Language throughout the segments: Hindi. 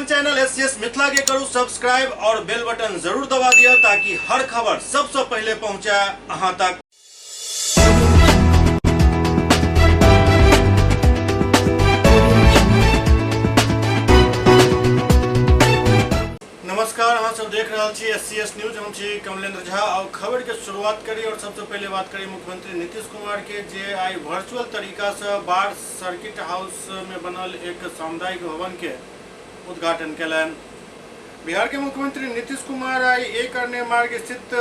अपन चैनल एससीएस मिथिला के करू सब्सक्राइब और बेल बटन जरूर दबा दिया ताकि हर खबर सबसे पहले पहुंचे अहां तक। नमस्कार, अहाँ सब देख रहा छी एससीएस न्यूज। हम छी कमलेंद्र झा और खबर के शुरुआत करी और सबसे पहले बात करी मुख्यमंत्री नीतीश कुमार के जे आई वर्चुअल तरीका से बाढ़ सर्किट हाउस में बनल एक सामुदायिक भवन के उद्घाटन कलन। बिहार के मुख्यमंत्री नीतीश कुमार आई एक अन्य मार्ग स्थित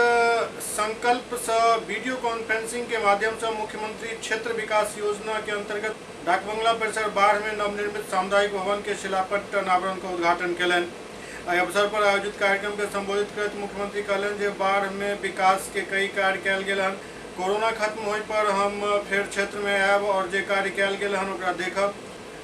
संकल्प से वीडियो कॉन्फ्रेंसिंग के माध्यम से मुख्यमंत्री क्षेत्र विकास योजना के अंतर्गत डाकबंगला परिसर बाढ़ में नवनिर्मित सामुदायिक भवन के शिलापट अनावरण का उद्घाटन कलन। अवसर पर आयोजित कार्यक्रम के संबोधित करते मुख्यमंत्री कहलन जे बाढ़ में विकास के कई कार्य कयल गेल हन। कोरोना खत्म होय पर हम फिर क्षेत्र में आयब और जे कार्य कयल गेल हन ओकरा देखब।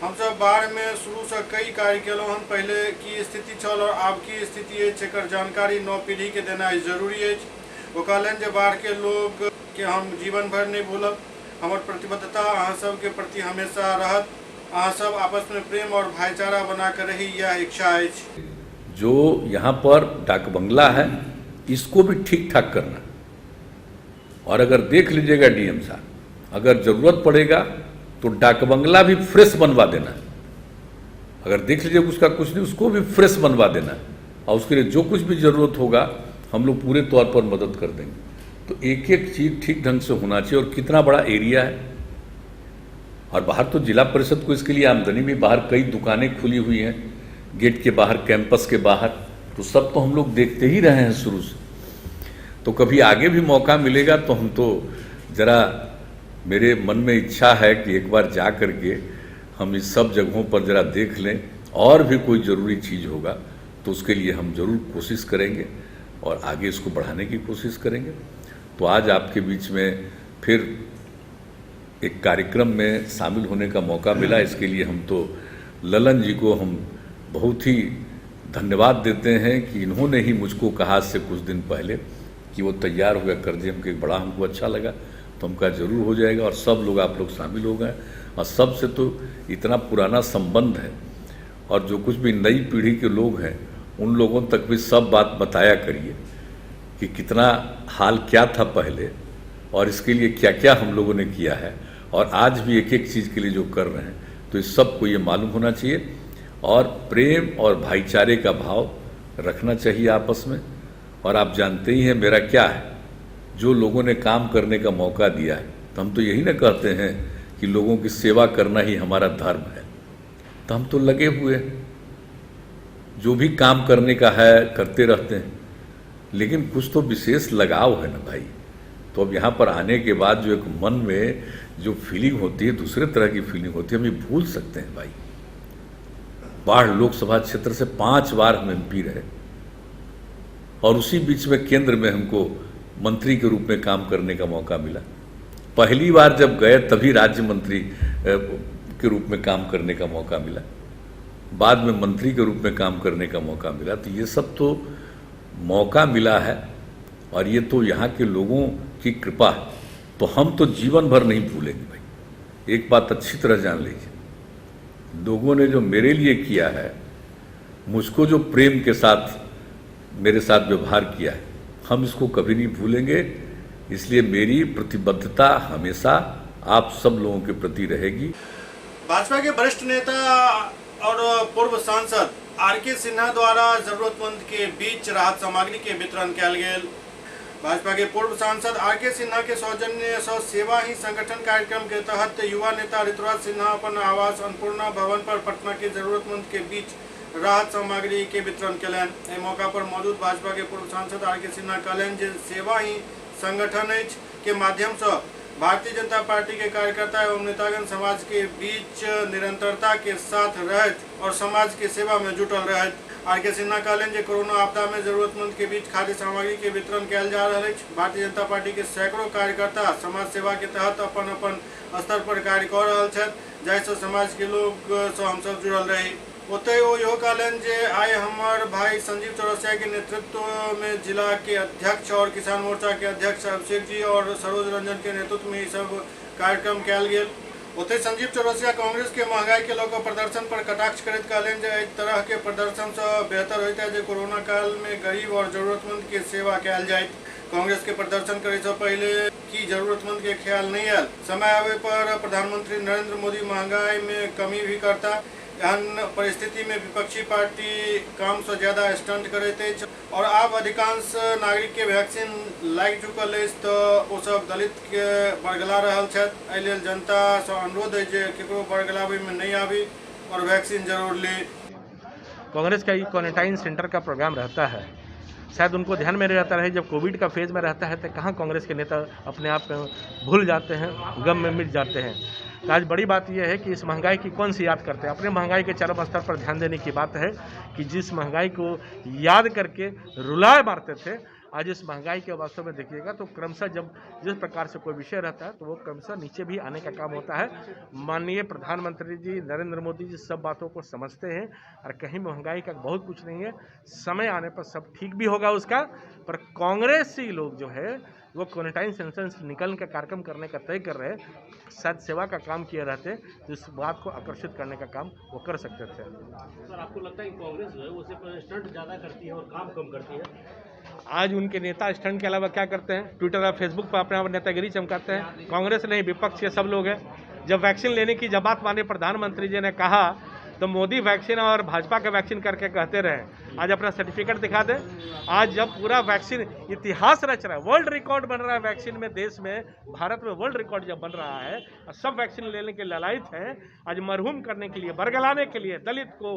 हम सब बाढ़ में शुरू से कई कार्य केलहुँ हन। पहले की स्थिति छल और आब की स्थिति अछि एकर जानकारी नव पीढ़ी के देना जरूरी अछि। वो कहलन जे बाढ़ के लोग के हम जीवन भर नहीं भूलब। हमर प्रतिबद्धता अहाँ सब के प्रति हमेशा रहत। अहाँ सब आपस में प्रेम और भाईचारा बना कर रही यह इच्छा अछि। जो यहाँ पर डाक बंगला है इसको भी ठीक ठाक करना, और अगर देख लीजिएगा डीएम साहब, अगर ज़रूरत पड़ेगा तो डाक बंगला भी फ्रेश बनवा देना। अगर देख लीजिए उसका कुछ नहीं, उसको भी फ्रेश बनवा देना और उसके लिए जो कुछ भी ज़रूरत होगा हम लोग पूरे तौर पर मदद कर देंगे। तो एक एक चीज़ ठीक ढंग से होना चाहिए। और कितना बड़ा एरिया है, और बाहर तो जिला परिषद को इसके लिए आमदनी भी, बाहर कई दुकानें खुली हुई हैं गेट के बाहर, कैंपस के बाहर, तो सब तो हम लोग देखते ही रहे हैं शुरू से। तो कभी आगे भी मौका मिलेगा तो हम तो ज़रा, मेरे मन में इच्छा है कि एक बार जा कर के हम इस सब जगहों पर ज़रा देख लें, और भी कोई ज़रूरी चीज़ होगा तो उसके लिए हम ज़रूर कोशिश करेंगे और आगे इसको बढ़ाने की कोशिश करेंगे। तो आज आपके बीच में फिर एक कार्यक्रम में शामिल होने का मौका मिला, इसके लिए हम तो ललन जी को हम बहुत ही धन्यवाद देते हैं कि इन्होंने ही मुझको कहा आज से कुछ दिन पहले कि वो तैयार हो गया कर दिए। बड़ा हमको अच्छा लगा, तो हम कहा जरूर हो जाएगा, और सब लोग आप लोग शामिल हो गए। और सबसे तो इतना पुराना संबंध है, और जो कुछ भी नई पीढ़ी के लोग हैं उन लोगों तक भी सब बात बताया करिए कि कितना हाल क्या था पहले और इसके लिए क्या क्या हम लोगों ने किया है, और आज भी एक एक चीज़ के लिए जो कर रहे हैं। तो इस सबको ये मालूम होना चाहिए, और प्रेम और भाईचारे का भाव रखना चाहिए आपस में। और आप जानते ही हैं मेरा क्या है, जो लोगों ने काम करने का मौका दिया है, तो हम तो यही ना कहते हैं कि लोगों की सेवा करना ही हमारा धर्म है। तो हम तो लगे हुए हैं, जो भी काम करने का है करते रहते हैं, लेकिन कुछ तो विशेष लगाव है ना भाई। तो अब यहाँ पर आने के बाद जो एक मन में जो फीलिंग होती है, दूसरे तरह की फीलिंग होती है, हम ये भूल सकते हैं भाई। बाढ़ लोकसभा क्षेत्र से 5 बार हम एमपी रहे, और उसी बीच में केंद्र में हमको मंत्री के रूप में काम करने का मौका मिला। पहली बार जब गए तभी राज्य मंत्री के रूप में काम करने का मौका मिला, बाद में मंत्री के रूप में काम करने का मौका मिला। तो ये सब तो मौका मिला है, और ये तो यहाँ के लोगों की कृपा है। तो हम तो जीवन भर नहीं भूलेंगे भाई। एक बात अच्छी तरह जान लीजिए, लोगों ने जो मेरे लिए किया है, मुझको जो प्रेम के साथ मेरे साथ व्यवहार किया है, हम इसको कभी नहीं भूलेंगे। इसलिए मेरी प्रतिबद्धता हमेशा आप सब लोगों के प्रति रहेगी। भाजपा के वरिष्ठ नेता और पूर्व सांसद आरके सिन्हा द्वारा जरूरतमंद के बीच राहत सामग्री के वितरण कयल गेल। भाजपा के पूर्व सांसद आरके सिन्हा के सौजन्य से सेवा ही संगठन कार्यक्रम के तहत युवा नेता ऋतुराज सिन्हा अपन आवास अन्नपूर्णा भवन पर पटना के जरूरतमंद के बीच राहत सामग्री के वितरण कलन। एहि मौका पर मौजूद भाजपा के पूर्व सांसद आरके सिन्हा कहलन जे सेवा ही संगठन के माध्यम से भारतीय जनता पार्टी के कार्यकर्ता एवं नेतागण समाज के बीच निरंतरता के साथ रहत और समाज के सेवा में जुटल रहत। आरके सिन्हा कहलन जे कोरोना आपदा में जरूरतमंद के बीच खाद्य सामग्री के वितरण कयल जा रहल अछि। भारतीय जनता पार्टी के सैकड़ों कार्यकर्ता समाज सेवा के तहत अपन अपन स्तर पर कार्य कर रहल छथि, जाहिसँ समाज के लोग से हम सब जुड़ल रही। ओतहि ओ इहो कहलन जे आइ हमर भाई संजीव चौरसिया के नेतृत्व में जिला के अध्यक्ष और किसान मोर्चा के अध्यक्ष अभिषेक जी और सरोज रंजन के नेतृत्व में ई सब कार्यक्रम कयल गेल। ओते संजीव चौरसिया कांग्रेस के महंगाई के लोग प्रदर्शन पर कटाक्ष करैत कहलनि जे एहि तरह के प्रदर्शन से बेहतर होता जे कोरोना काल में गरीब और जरूरतमंद के सेवा कयल जाए। कांग्रेस के प्रदर्शन करे से पहले की जरूरतमंद के ख्याल नहीं आयल। समय आवे पर प्रधानमंत्री नरेंद्र मोदी महंगाई में कमी भी करता। एहन परिस्थिति में विपक्षी पार्टी काम से ज्यादा स्टंट करैत अछि और आब अधिकांश नागरिक के वैक्सीन लागि चुकल अछि तो ओ सब दलित के बरगला रहल छथि। एहि लेल जनता से अनुरोध अछि जे केकरो बरगलाबै में नहीं आबी और वैक्सीन जरूर ले। कांग्रेस का ये क्वारंटाइन सेंटर का प्रोग्राम रहता है, शायद उनको ध्यान में रहता है जब कोविड का फेज में रहता है तो कहाँ कांग्रेस के नेता अपने आप भूल जाते हैं, गम में मिट जाते हैं। तो आज बड़ी बात यह है कि इस महंगाई की कौन सी याद करते हैं। अपने महंगाई के चरम स्तर पर ध्यान देने की बात है कि जिस महंगाई को याद करके रुलाए मारते थे, आज इस महंगाई के वास्तव में देखिएगा तो क्रमशः जब जिस प्रकार से कोई विषय रहता है तो वो क्रमशः नीचे भी आने का काम होता है। माननीय प्रधानमंत्री जी नरेंद्र मोदी जी सब बातों को समझते हैं और कहीं महंगाई का बहुत कुछ नहीं है, समय आने पर सब ठीक भी होगा उसका। पर कांग्रेसी लोग जो है वो क्वारंटाइन सेंटर से निकलने का कार्यक्रम करने का तय कर रहे हैं। शायद सेवा का काम किए रहते तो इस बात को आकर्षित करने का काम वो कर सकते थे। सर आपको लगता है कि कांग्रेस जो है वो सिर्फ स्टंट ज़्यादा करती है और काम कम करती है? आज उनके नेता स्टंट के अलावा क्या करते हैं? ट्विटर और फेसबुक पर अपने आप नेतागिरी चमकाते हैं। कांग्रेस नहीं, विपक्ष के सब लोग हैं। जब वैक्सीन लेने की जब बात माने प्रधानमंत्री जी ने कहा तो मोदी वैक्सीन और भाजपा का वैक्सीन करके कहते रहे। आज अपना सर्टिफिकेट दिखा दें। आज जब पूरा वैक्सीन इतिहास रच रहा है, वर्ल्ड रिकॉर्ड बन रहा है वैक्सीन में, देश में भारत में वर्ल्ड रिकॉर्ड जब बन रहा है और सब वैक्सीन लेने के ललायत हैं, आज मरहूम करने के लिए, बरगलाने के लिए, दलित को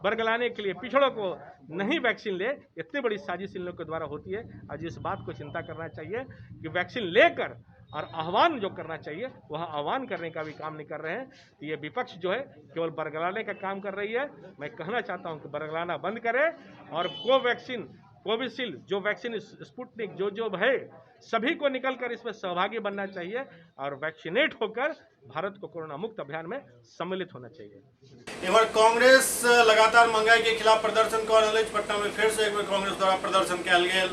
बरगलाने के लिए, पिछड़ों को नहीं वैक्सीन ले, इतनी बड़ी साजिश इन लोग के द्वारा होती है। आज इस बात को चिंता करना चाहिए कि वैक्सीन लेकर और आह्वान जो करना चाहिए वह आह्वान करने का भी काम नहीं कर रहे हैं। तो ये विपक्ष जो है केवल बरगलाने का काम कर रही है। मैं कहना चाहता हूं कि बरगलाना बंद करे और कोवैक्सीन, कोविशील्ड, जो वैक्सीन, स्पुतनिक, जो है, सभी को निकलकर इसमें सहभागी बनना चाहिए और वैक्सीनेट होकर भारत को कोरोना मुक्त अभियान में सम्मिलित होना चाहिए। इधर कांग्रेस लगातार महंगाई के खिलाफ प्रदर्शन कर रही है। पटना में फिर से एक बार कांग्रेस द्वारा प्रदर्शन कयल गेल।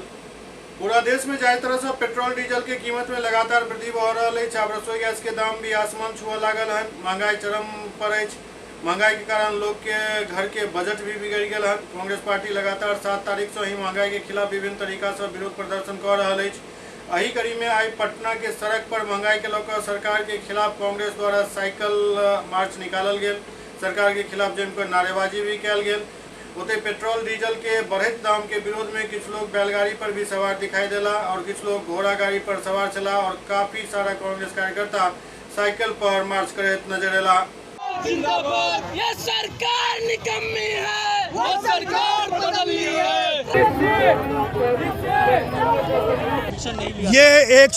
पूरा देश में जाहि तरह से पेट्रोल डीजल के कीमत में लगातार वृद्धि भ रही है, आब रसोई गैस के दाम भी आसमान छुआ लागल है। महंगाई चरम पर है। महंगाई के कारण लोग के घर के बजट भी बिगड़ गया है। कांग्रेस पार्टी लगातार 7 तारीख से ही महंगाई के खिलाफ विभिन्न तरीका से विरोध प्रदर्शन कर रहा है। एही कड़ी में आई पटना के सड़क पर महंगाई के लेकर सरकार के खिलाफ कांग्रेस द्वारा साइकिल मार्च निकालल गेल। सरकार के खिलाफ जमकर नारेबाजी भी कयल गेल। ओते पेट्रोल डीजल के बढ़त दाम के विरोध में कुछ लोग बैलगाड़ी पर भी सवार दिखाई देला और कुछ लोग घोड़ा गाड़ी पर सवार चला और काफी सारा कांग्रेस कार्यकर्ता साइकिल पर मार्च करते नजर आला। ये सरकार निकम्मी है, वो सरकार बदली है। ये एक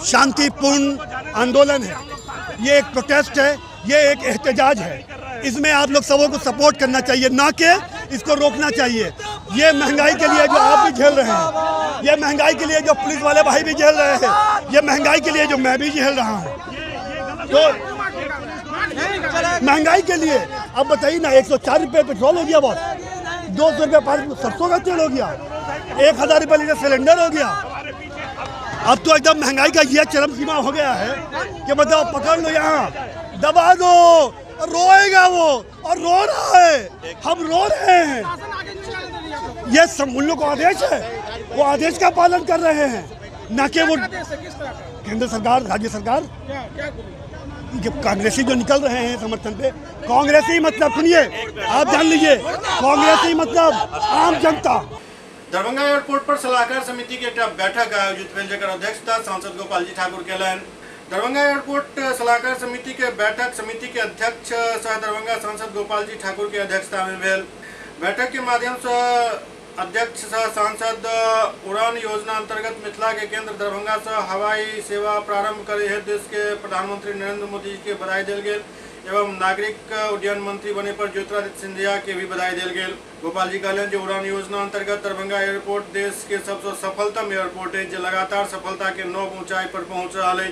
शांतिपूर्ण आंदोलन है, ये एक प्रोटेस्ट है, ये एक एहतजाज है। इसमें आप लोग सबों को सपोर्ट करना चाहिए, ना कि इसको रोकना चाहिए। ये महंगाई के लिए जो आप भी झेल रहे हैं, ये महंगाई के लिए जो पुलिस वाले भाई भी झेल रहे हैं, ये महंगाई के लिए जो मैं भी झेल रहा हूँ, तो महंगाई के लिए अब बताइए ना, 104 रुपये पेट्रोल हो गया, बॉस 200 रुपये पर सरसों का तेल हो गया, 1000 रुपये लीटर सिलेंडर हो गया। अब तो एकदम महंगाई का ये चरम सीमा हो गया है कि मतलब पकड़ लो, यहाँ दबा दो, रोएगा वो और रो रहा है, हम रो रहे हैं। ये सब उन लोग को आदेश है, वो आदेश का पालन कर रहे हैं, ना कि वो केंद्र सरकार, राज्य सरकार। कांग्रेसी जो निकल रहे हैं समर्थन पे, कांग्रेसी मतलब सुनिए, आप जान लीजिए, कांग्रेसी मतलब आम जनता। दरभंगा एयरपोर्ट पर सलाहकार समिति के एक बैठक आयोजित भेल, जकर अध्यक्षता सांसद गोपाल जी ठाकुर केलनि। दरभंगा एयरपोर्ट सलाहकार समिति के बैठक समिति के अध्यक्ष सह दरभंगा सांसद गोपाल जी ठाकुर के अध्यक्षता में भेल। बैठक के माध्यम से अध्यक्ष सह सांसद उड़ान योजना अंतर्गत मिथिला के केंद्र दरभंगा से हवाई सेवा प्रारंभ करे हेतु देश के प्रधानमंत्री नरेंद्र मोदी जी के बधाई देल गेल एवं नागरिक उड्डयन मंत्री बने पर ज्योतिरादित्य सिंधिया के भी बधाई देल गेल। गोपाल जी कहलें जे उड़ान योजना अंतर्गत दरभंगा एयरपोर्ट देश के सबसे सफलतम एयरपोर्ट है, जो लगातार सफलता के नव ऊंचाई पर पहुंच रहा है।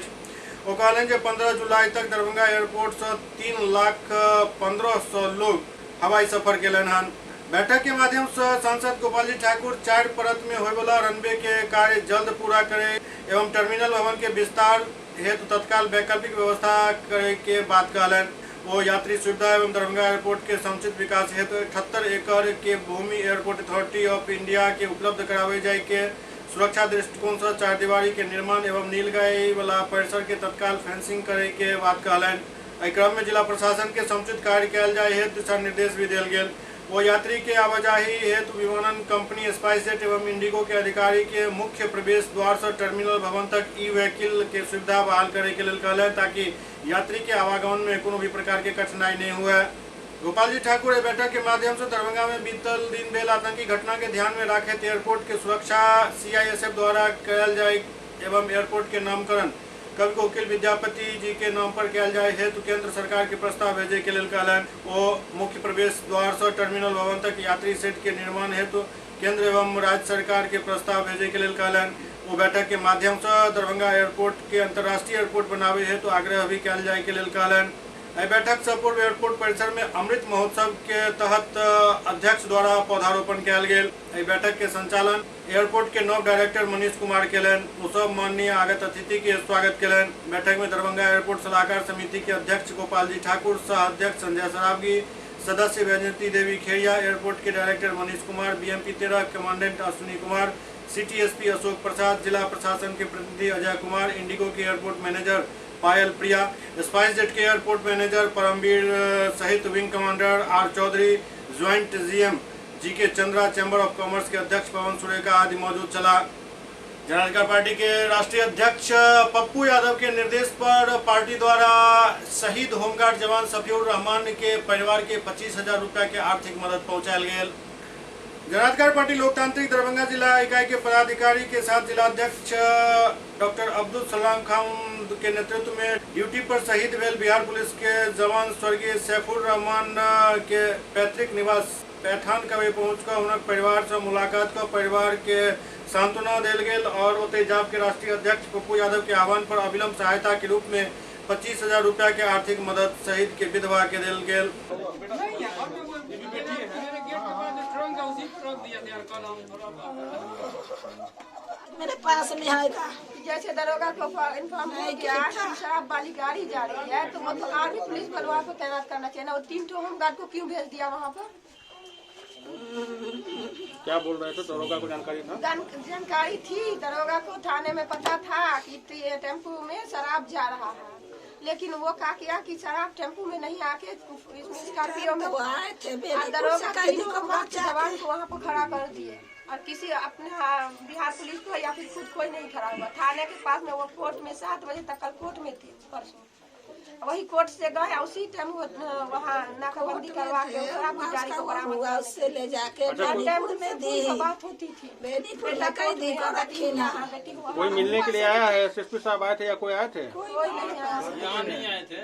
वो कहलें जे 15 जुलाई तक दरभंगा एयरपोर्ट से 3,15,100 लोग हवाई सफर केलन हन। बैठक के माध्यम से सांसद गोपाल जी ठाकुर 4 परत में होने वाला रनवे के कार्य जल्द पूरा करे एवं टर्मिनल भवन के विस्तार हेतु तत्काल वैकल्पिक व्यवस्था करे के बात कहलन। वो यात्री सुविधा एवं दरभंगा एयरपोर्ट के समुचित विकास हेतु 78 एकड़ के भूमि एयरपोर्ट अथॉरिटी ऑफ इंडिया के उपलब्ध करावे जाए के सुरक्षा दृष्टिकोण से चारदीवारी के निर्माण एवं नीलगाय वाला परिसर के तत्काल फेंसिंग करे के बात कहलन। एहि क्रम में जिला प्रशासन के समुचित कार्य कयल जाय हेतु दिशा निर्देश भी दिया गेल। वो यात्री के आवाजाही हेतु विमानन कंपनी स्पाइसजेट एवं इंडिगो के अधिकारी के मुख्य प्रवेश द्वार से टर्मिनल भवन तक ई व्हीकल के सुविधा बहाल करे के लिए कहले, ताकि यात्री के आवागमन में कोनो भी प्रकार के कठिनाई नहीं हुए। गोपाल जी ठाकुर बैठक के माध्यम से दरभंगा में बीतल दिन भेल आतंकी घटना के ध्यान में राखैत एयरपोर्ट के सुरक्षा CISF द्वारा कयल जाय एवं एयरपोर्ट के नामकरण कवि वकील विद्यापति जी के नाम पर कयल जाय हेतु केंद्र सरकार के प्रस्ताव भेजे के लिए कहलन। वो मुख्य प्रवेश द्वार से टर्मिनल भवन तक यात्री सेट के निर्माण हेतु केंद्र एवं राज्य सरकार के प्रस्ताव भेजे के लिए कहलन। वो बैठक के माध्यम से दरभंगा एयरपोर्ट के अंतर्राष्ट्रीय एयरपोर्ट बनावे हेतु आग्रह भी कयल जाय के लिए कहलन। एहि बैठक से पूर्व एयरपोर्ट परिसर में अमृत महोत्सव के तहत अध्यक्ष द्वारा पौधारोपण कयल गेल। एहि बैठक के संचालन एयरपोर्ट के नव डायरेक्टर मनीष कुमार केलन। ओ सब माननीय आगत अतिथि के स्वागत केलन। बैठक में दरभंगा एयरपोर्ट सलाहकार समिति के अध्यक्ष गोपाल जी ठाकुर, सह अध्यक्ष संजय सरावगी, सदस्य वैजयंती देवी खेड़िया, एयरपोर्ट के director Manish Kumar, BMP 13 commandant Ashwini Kumar, CTSP Ashok Prasad, जिला प्रशासन के प्रतिनिधि अजय कुमार, इंडिगो के एयरपोर्ट मैनेजर पायल प्रिया, स्पाइसजेट के एयरपोर्ट मैनेजर परमवीर सहित wing commander R Chaudhary, joint GM GK Chandra, chamber of commerce के अध्यक्ष पवन सुरेखा आदि मौजूद चला। जनता पार्टी के राष्ट्रीय अध्यक्ष पप्पू यादव के निर्देश पर पार्टी द्वारा शहीद होमगार्ड जवान सफीउर रहमान के परिवार के 25,000 रुपया के आर्थिक मदद पहुंचायल गेल। जनाधिकार पार्टी लोकतांत्रिक दरभंगा जिला इकाई के पदाधिकारी के साथ जिलाध्यक्ष डॉक्टर अब्दुल सलाम खान के नेतृत्व में ड्यूटी पर शहीद भेल बिहार पुलिस के जवान स्वर्गीय सैफुर रहमान के पैतृक निवास पैठान कवे पहुंचकर उनक परिवार से मुलाकात कर परिवार के सांत्वना देल गेल और ओते जाप के राष्ट्रीय अध्यक्ष पप्पू यादव के आह्वान पर अविलंब सहायता के रूप में 25,000 रुपया के आर्थिक मदद शहीद के विधवा के देल गेल। मेरे पास में आएगा जैसे दरोगा को इन्फॉर्म हो गया शराब वाली गाड़ी जा रही है तो वो तो आर्मी पुलिस बलवा को तैनात करना चाहिए ना। वो 3 होमगार्ड को क्यों भेज दिया वहाँ पर? क्या बोल रहे थे? दरोगा को जानकारी था? जानकारी थी, दरोगा को थाने में पता था कि टेम्पो में शराब जा रहा है, लेकिन वो क्या किया कि शराब टेम्पो में नहीं आके स्कॉर्पियो में आए थे। दरोगा जवान को वहाँ पर खड़ा कर दिए और किसी अपने बिहार पुलिस को या फिर खुद कोई नहीं खड़ा हुआ। थाने के पास में वो कोर्ट में 7 बजे तक कल कोर्ट में थे परसों। वही कोर्ट से गए उसी टाइम वहाँ नाकाबंदी करवा के गाड़ी को बरामद हुआ, उससे ले जाके टेम्पो में दी बात होती थी। बेटी को लकड़ी दी को रखी ना। कोई मिलने के लिए आया है? SSP साहब आए थे या कोई आए थे? कोई नहीं आया। यहाँ नहीं आए थे,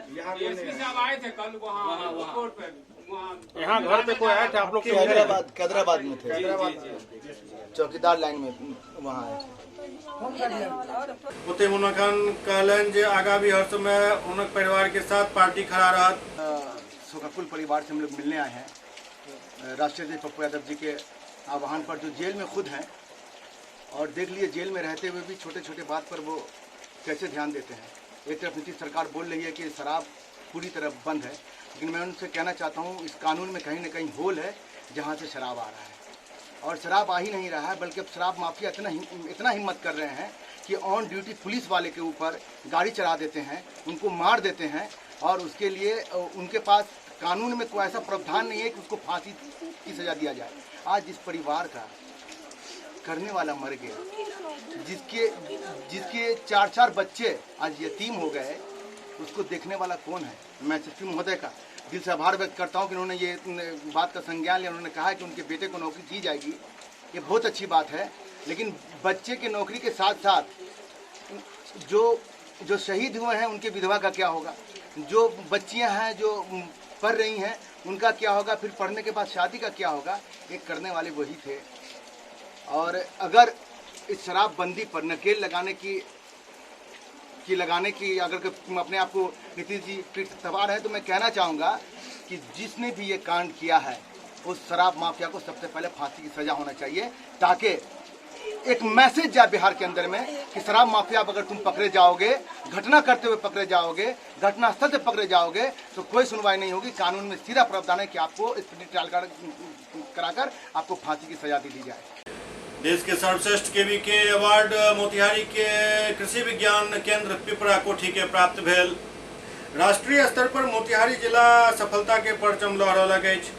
SSP साहब आए थे कल वहाँ कोर्ट पे। यहाँ घर पे कोई आया थे आप लोग? कैदराबाद में थे, चौकीदार लाइन में वहाँ आए थे। ओते मुन्ना खान कहलन जे आगामी हर समय उनक परिवार के साथ पार्टी खड़ा रहत। शोकाकुल परिवार से हम लोग मिलने आए हैं राष्ट्रीय अध्यक्ष पप्पू यादव जी के आह्वान पर, जो जेल में खुद हैं और देख लिए जेल में रहते हुए भी छोटे छोटे बात पर वो कैसे ध्यान देते हैं। एक तरफ नीतीश सरकार बोल रही है कि शराब पूरी तरह बंद है, लेकिन मैं उनसे कहना चाहता हूँ इस कानून में कहीं ना कहीं होल है जहाँ से शराब आ रहा है। और शराब आ ही नहीं रहा है, बल्कि अब शराब माफिया इतना हिम्मत कर रहे हैं कि ऑन ड्यूटी पुलिस वाले के ऊपर गाड़ी चढ़ा देते हैं, उनको मार देते हैं और उसके लिए उनके पास कानून में कोई ऐसा प्रावधान नहीं है कि उसको फांसी की सज़ा दिया जाए। आज जिस परिवार का करने वाला मर गया, जिसके 4 बच्चे आज यतीम हो गए, उसको देखने वाला कौन है? मैं SSP महोदय का दिल से आभार व्यक्त करता हूं कि उन्होंने ये बात का संज्ञान लिया। उन्होंने कहा कि उनके बेटे को नौकरी दी जाएगी, ये बहुत अच्छी बात है। लेकिन बच्चे के नौकरी के साथ साथ जो शहीद हुए हैं उनके विधवा का क्या होगा? जो बच्चियां हैं जो पढ़ रही हैं उनका क्या होगा? फिर पढ़ने के बाद शादी का क्या होगा? ये करने वाले वही थे। और अगर इस शराबबंदी पर नकेल लगाने की अगर अपने आप को नीतीश जी पीठ सवार है, तो मैं कहना चाहूँगा कि जिसने भी ये कांड किया है उस शराब माफिया को सबसे पहले फांसी की सज़ा होना चाहिए, ताकि एक मैसेज जाए बिहार के अंदर में कि शराब माफिया अगर तुम पकड़े जाओगे, घटना करते हुए पकड़े जाओगे, घटना स्थल से पकड़े जाओगे तो कोई सुनवाई नहीं होगी। कानून में सीधा प्रावधान है कि आपको स्पीडी ट्रायल कराकर आपको फांसी की सजा दी जाए। देश के सर्वश्रेष्ठ केवीके अवार्ड मोतिहारी के कृषि विज्ञान केंद्र पिपरा कोठी के प्राप्त भेल। राष्ट्रीय स्तर पर मोतिहारी जिला सफलता के परचम लहरौलक अछि।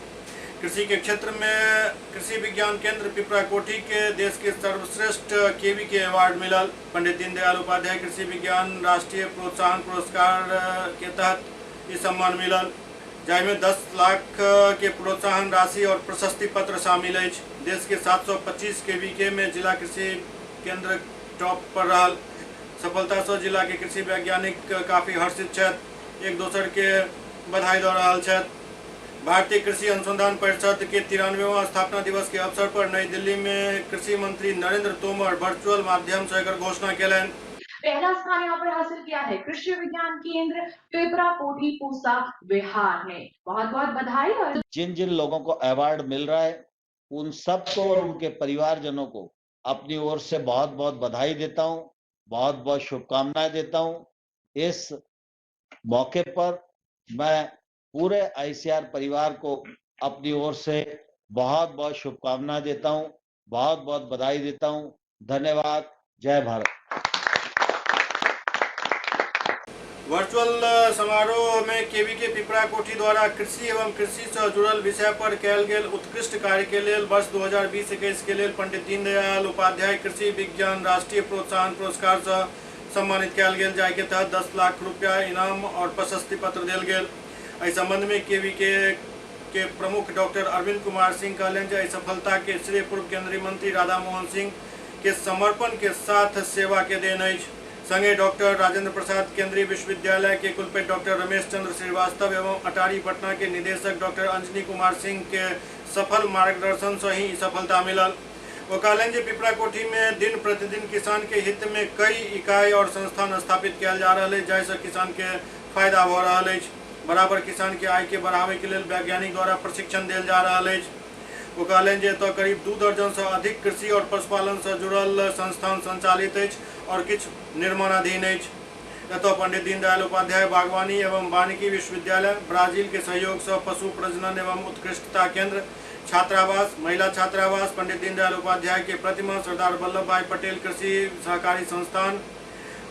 कृषि के क्षेत्र में कृषि विज्ञान केंद्र पिपरा कोठी के देश के सर्वश्रेष्ठ केवीके अवार्ड मिलल। पंडित दीनदयाल उपाध्याय कृषि विज्ञान राष्ट्रीय प्रोत्साहन पुरस्कार के तहत ये सम्मान मिलल, जाहिमे 10 लाख के प्रोत्साहन राशि और प्रशस्ति पत्र शामिल अछि। देश के 725 केवीके में जिला कृषि केंद्र टॉप पर रहल। सफलता से जिला के कृषि वैज्ञानिक काफी हर्षित छथि, एक दोसर के बधाई दऽ रहल छथि। भारतीय कृषि अनुसंधान परिषद के 93वां स्थापना दिवस के अवसर पर नई दिल्ली में कृषि मंत्री नरेंद्र तोमर वर्चुअल माध्यम से एकर घोषणा केलनि। पहला स्थान यहाँ पर हासिल किया है कृषि विज्ञान केंद्र पिपरा कोठी पूसा बिहार ने। बहुत बहुत बधाई। और जिन जिन लोगों को अवार्ड मिल रहा है उन सबको और उनके परिवारजनों को अपनी ओर से बहुत बहुत बधाई देता हूं, बहुत बहुत शुभकामनाएं देता हूं। इस मौके पर मैं पूरे आईसीआर परिवार को अपनी ओर से बहुत बहुत शुभकामनाएं देता हूं, बहुत बहुत बधाई देता हूं। धन्यवाद। जय भारत। वर्चुअल समारोह में केवीके पिपरा कोठी द्वारा कृषि एवं कृषि से जुड़ल विषय पर कयल गेल उत्कृष्ट कार्य के लेल वर्ष 2020-21 के लेल पंडित दीनदयाल उपाध्याय कृषि विज्ञान राष्ट्रीय प्रोत्साहन पुरस्कार से सम्मानित कयल गेल, जाहि के तहत 10 लाख रुपया इनाम और प्रशस्ति पत्र देल गेल। एहि संबंध में केवीके के प्रमुख डॉक्टर अरविंद कुमार सिंह कहलनि जे एहि सफलता के श्रेय पूर्व केंद्रीय मंत्री राधा मोहन सिंह के समर्पण के साथ सेवा के देन अछि। संगे डॉक्टर राजेंद्र प्रसाद केंद्रीय विश्वविद्यालय के कुलपति डॉक्टर रमेश चंद्र श्रीवास्तव एवं अटारी पटना के निदेशक डॉक्टर अंजनी कुमार सिंह के सफल मार्गदर्शन से ही सफलता मिलल। वो कहलनि जे पिपरा कोठी में दिन प्रतिदिन किसान के हित में कई इकाई और संस्थान स्थापित किया जा रहा है, जाहिसे किसान के फायदा हो रहा है। बराबर किसान के आय के बढ़ावे के लिए वैज्ञानिक द्वारा प्रशिक्षण दिया जा रहा है। वो कहलनि जे तो करीब 2 दर्जन से अधिक कृषि और पशुपालन से जुड़ल संस्थान संचालित अछि और किछु निर्माणाधीन अछि। एतऽ पंडित दीनदयाल उपाध्याय बागवानी एवं वानिकी विश्वविद्यालय, ब्राजील के सहयोग से पशु प्रजनन एवं उत्कृष्टता केंद्र, छात्रावास, महिला छात्रावास, पंडित दीनदयाल उपाध्याय के प्रतिमा, सरदार वल्लभ भाई पटेल कृषि सहकारी संस्थान,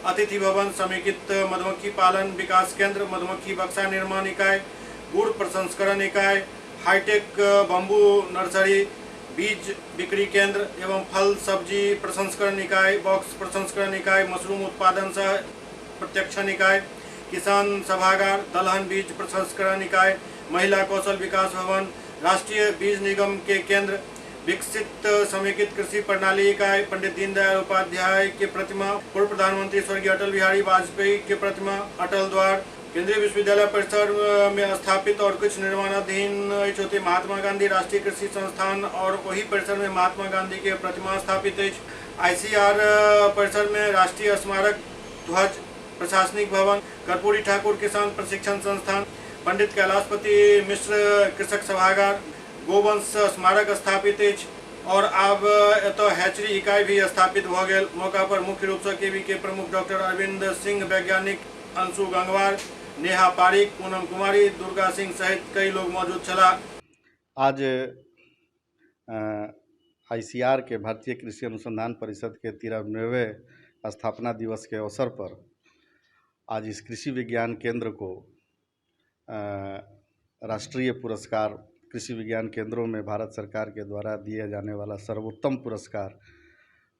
अतिथि भवन, समेकित मधुमक्खी पालन विकास केंद्र, मधुमक्खी बक्सा निर्माण इकाई, गुड़ प्रसंस्करण इकाई, हाईटेक बम्बू नर्सरी, बीज बिक्री केंद्र एवं फल सब्जी प्रसंस्करण इकाई, बॉक्स प्रसंस्करण इकाई, मशरूम उत्पादन सह प्रत्यक्षण इकाई, किसान सभागार, दलहन बीज प्रसंस्करण इकाई, महिला कौशल विकास भवन, राष्ट्रीय बीज निगम के केंद्र, विकसित समेकित कृषि प्रणाली इकाई, पंडित दीनदयाल उपाध्याय के प्रतिमा, पूर्व प्रधानमंत्री स्वर्गीय अटल बिहारी वाजपेयी के प्रतिमा, अटल द्वार, केंद्रीय विश्वविद्यालय परिसर में स्थापित और कुछ निर्माणाधीन होते महात्मा गांधी राष्ट्रीय कृषि संस्थान और वही परिसर में महात्मा गांधी के प्रतिमा स्थापित है। आईसीआर परिसर में राष्ट्रीय स्मारक ध्वज, प्रशासनिक भवन, कर्पूरी ठाकुर किसान प्रशिक्षण संस्थान, पंडित कैलाशपति मिश्र कृषक सभागार, गोवंश स्मारक स्थापित है और अब एतो हैचरी इकाई भी स्थापित हो गए। मौका पर मुख्य रूप से केवीके प्रमुख डॉक्टर अरविंद सिंह, वैज्ञानिक अंशु गंगवार, नेहा पारिक, पूनम कुमारी, दुर्गा सिंह सहित कई लोग मौजूद छला। आज आईसीआर के भारतीय कृषि अनुसंधान परिषद के 93वें स्थापना दिवस के अवसर पर आज इस कृषि विज्ञान केंद्र को राष्ट्रीय पुरस्कार, कृषि विज्ञान केंद्रों में भारत सरकार के द्वारा दिए जाने वाला सर्वोत्तम पुरस्कार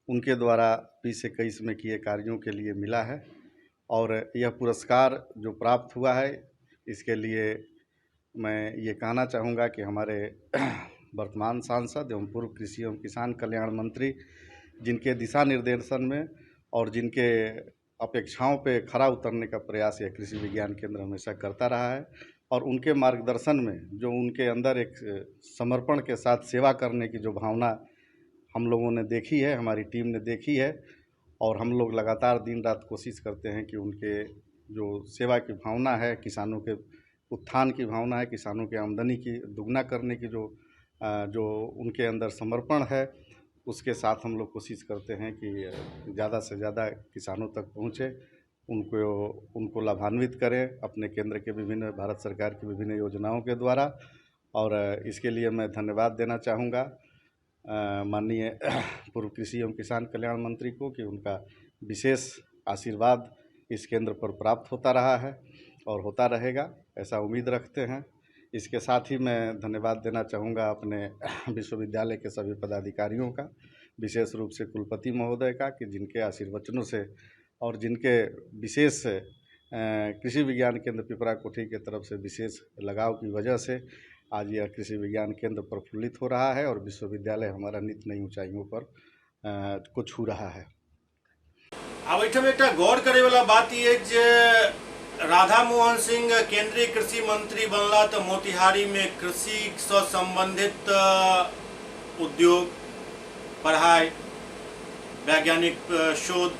उनके द्वारा 2021 में किए कार्यों के लिए मिला है। और यह पुरस्कार जो प्राप्त हुआ है इसके लिए मैं ये कहना चाहूँगा कि हमारे वर्तमान सांसद एवं पूर्व कृषि एवं किसान कल्याण मंत्री, जिनके दिशा निर्देशन में और जिनके अपेक्षाओं पे खरा उतरने का प्रयास यह कृषि विज्ञान केंद्र हमेशा करता रहा है और उनके मार्गदर्शन में जो उनके अंदर एक समर्पण के साथ सेवा करने की जो भावना हम लोगों ने देखी है, हमारी टीम ने देखी है और हम लोग लगातार दिन रात कोशिश करते हैं कि उनके जो सेवा की भावना है, किसानों के उत्थान की भावना है, किसानों की आमदनी की दुगना करने की जो उनके अंदर समर्पण है, उसके साथ हम लोग कोशिश करते हैं कि ज़्यादा से ज़्यादा किसानों तक पहुँचे, उनको लाभान्वित करें अपने केंद्र के विभिन्न, भारत सरकार की विभिन्न योजनाओं के द्वारा। और इसके लिए मैं धन्यवाद देना चाहूँगा माननीय पूर्व कृषि एवं किसान कल्याण मंत्री को कि उनका विशेष आशीर्वाद इस केंद्र पर प्राप्त होता रहा है और होता रहेगा, ऐसा उम्मीद रखते हैं। इसके साथ ही मैं धन्यवाद देना चाहूँगा अपने विश्वविद्यालय के सभी पदाधिकारियों का, विशेष रूप से कुलपति महोदय का, कि जिनके आशीर्वचनों से और जिनके विशेष कृषि विज्ञान केंद्र पिपरा कोठी के तरफ से विशेष लगाव की वजह से आज यह कृषि विज्ञान केंद्र प्रफुल्लित हो रहा है और विश्वविद्यालय हमारा नित नई ऊंचाइयों पर को छू रहा है। अब एक गौर करे वाला बात ये जे राधा मोहन सिंह केंद्रीय कृषि मंत्री बनला तो मोतिहारी में कृषि से संबंधित उद्योग, पढ़ाई, वैज्ञानिक शोध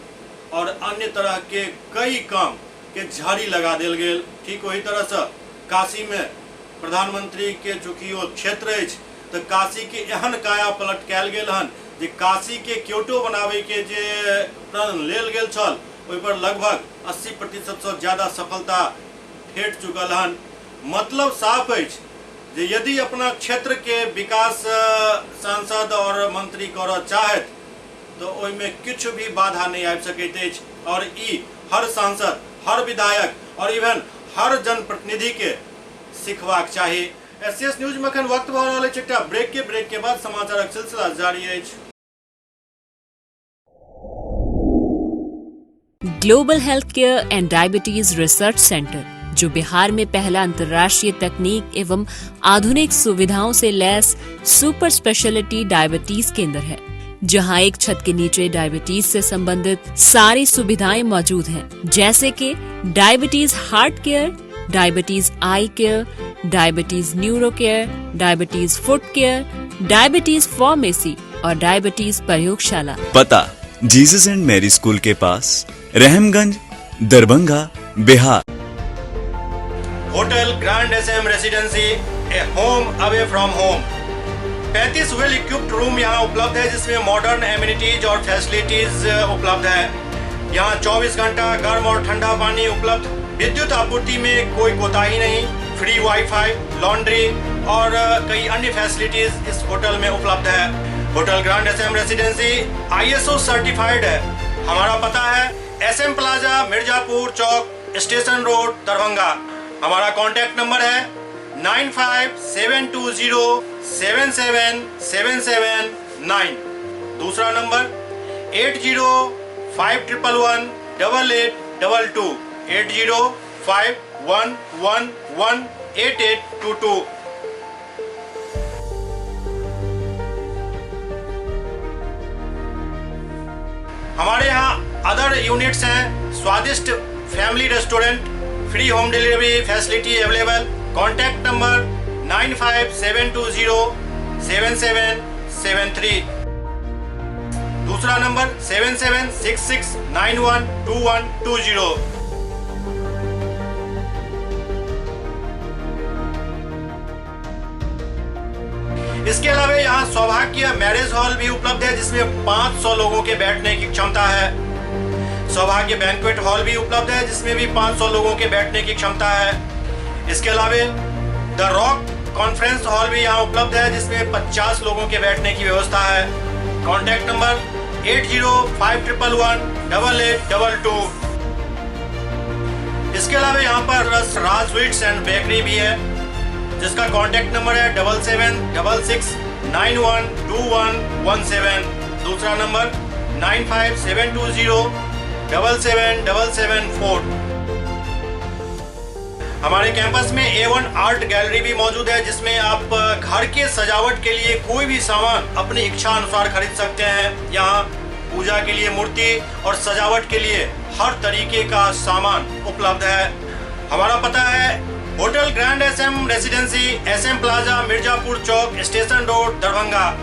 और अन्य तरह के कई काम के झाड़ी लगा दिल गेल। ठीक वही तरह से काशी में प्रधानमंत्री के चूँकि वो क्षेत्र अछि तो काशी के एहन काया पलट कयल गेल हन जे काशी के क्योटो बनावे के जे प्रण लेल गेल छल ओहि पर लगभग 80% से ज्यादा सफलता भेट चुकल हन। मतलब साफ अछि जे यदि अपना क्षेत्र के विकास सांसद और मंत्री करऽ चाहत तो ओहिमे किछु भी बाधा नहीं आबि सकैत अछि और ई हर सांसद, हर विधायक और इवन हर जनप्रतिनिधि के सीखबाक चाही। एससीएस न्यूज में अखन वक्त भ रहल अछि एकटा ब्रेक के बाद समाचारक सिलसिला जारी अछि। Global health care and diabetes research centre, जो बिहार में पहला अंतर्राष्ट्रीय तकनीक एवं आधुनिक सुविधाओं से लैस सुपर स्पेशलिटी डायबिटीज केंद्र है, जहां एक छत के नीचे डायबिटीज से संबंधित सारी सुविधाएं मौजूद हैं, जैसे कि diabetes heart care, diabetes eye care, diabetes neuro care, diabetes foot care, diabetes pharmacy और डायबिटीज प्रयोगशाला। पता जीसस एंड मैरी स्कूल के पास, Rahamganj, Darbhanga, Bihar. Hotel grand SM residency, a home away from home. 35 well equipped room यहाँ उपलब्ध है, जिसमें मॉडर्न एमिनिटीज और फैसिलिटीज उपलब्ध है। यहाँ 24 घंटा गर्म और ठंडा पानी उपलब्ध। विद्युत आपूर्ति में कोई कोताही नहीं। फ्री वाईफाई, लॉन्ड्री और कई अन्य फैसिलिटीज इस होटल में उपलब्ध है। Hotel grand SM residency ISO certified है। हमारा पता है SM प्लाजा, मिर्जापुर चौक, स्टेशन रोड, दरभंगा। हमारा कॉन्टैक्ट नंबर है 9572077779। दूसरा नंबर 8051118822, 8051118822। हमारे यहाँ अदर यूनिट्स हैं, स्वादिष्ट family restaurant, free home delivery facility available. Contact number 9572077773। दूसरा नंबर 7766912120। इसके अलावा यहाँ सौभाग्य मैरिज हॉल भी उपलब्ध है, जिसमें 500 लोगों के बैठने की क्षमता है। सौभाग्य बैंक्वेट हॉल भी उपलब्ध है, जिसमें भी 500 लोगों के बैठने की क्षमता है। इसके अलावा द रॉक कॉन्फ्रेंस हॉल भी यहाँ उपलब्ध है, जिसमें 50 लोगों के बैठने की व्यवस्था है। Contact number 8051118822। इसके अलावा यहाँ पर राज स्वीट्स एंड बेकरी भी है, जिसका कॉन्टैक्ट नंबर है 7766912117। दूसरा नंबर 9572077774। हमारे कैंपस में A1 आर्ट गैलरी भी मौजूद है, जिसमें आप घर के सजावट के लिए कोई भी सामान अपनी इच्छा अनुसार खरीद सकते हैं। यहाँ पूजा के लिए मूर्ति और सजावट के लिए हर तरीके का सामान उपलब्ध है। हमारा पता है hotel grand SM residency, SM plaza, Mirzapur चौक, station road, Darbhanga.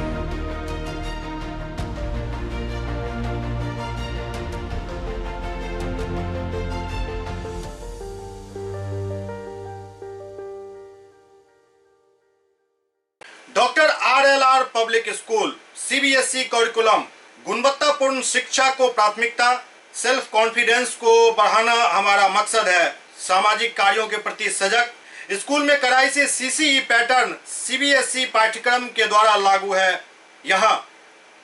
Doctor R RLR public school CBSE curriculum गुणवत्तापूर्ण शिक्षा को प्राथमिकता, सेल्फ कॉन्फिडेंस को बढ़ाना हमारा मकसद है। सामाजिक कार्यों के प्रति सजग, स्कूल में कड़ाई से CCE पैटर्न CBSE पाठ्यक्रम के द्वारा लागू है। यहाँ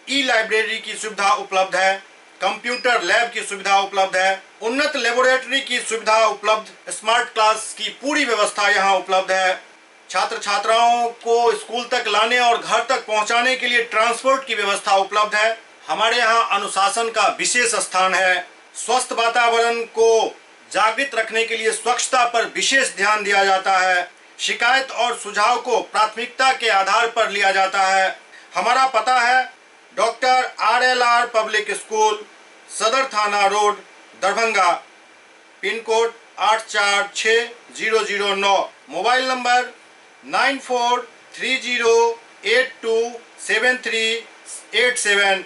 ई-लाइब्रेरी की सुविधा उपलब्ध है, कंप्यूटर लैब की सुविधा उपलब्ध है, उन्नत लेबोरेटरी की सुविधा उपलब्ध, स्मार्ट क्लास की पूरी व्यवस्था यहाँ उपलब्ध है। छात्र छात्राओं को स्कूल तक लाने और घर तक पहुंचाने के लिए ट्रांसपोर्ट की व्यवस्था उपलब्ध है। हमारे यहाँ अनुशासन का विशेष स्थान है। स्वस्थ वातावरण को जागृत रखने के लिए स्वच्छता पर विशेष ध्यान दिया जाता है। शिकायत और सुझाव को प्राथमिकता के आधार पर लिया जाता है। हमारा पता है डॉक्टर RLR पब्लिक स्कूल, सदर थाना road, Darbhanga, pin code 846009, mobile number 9430827387,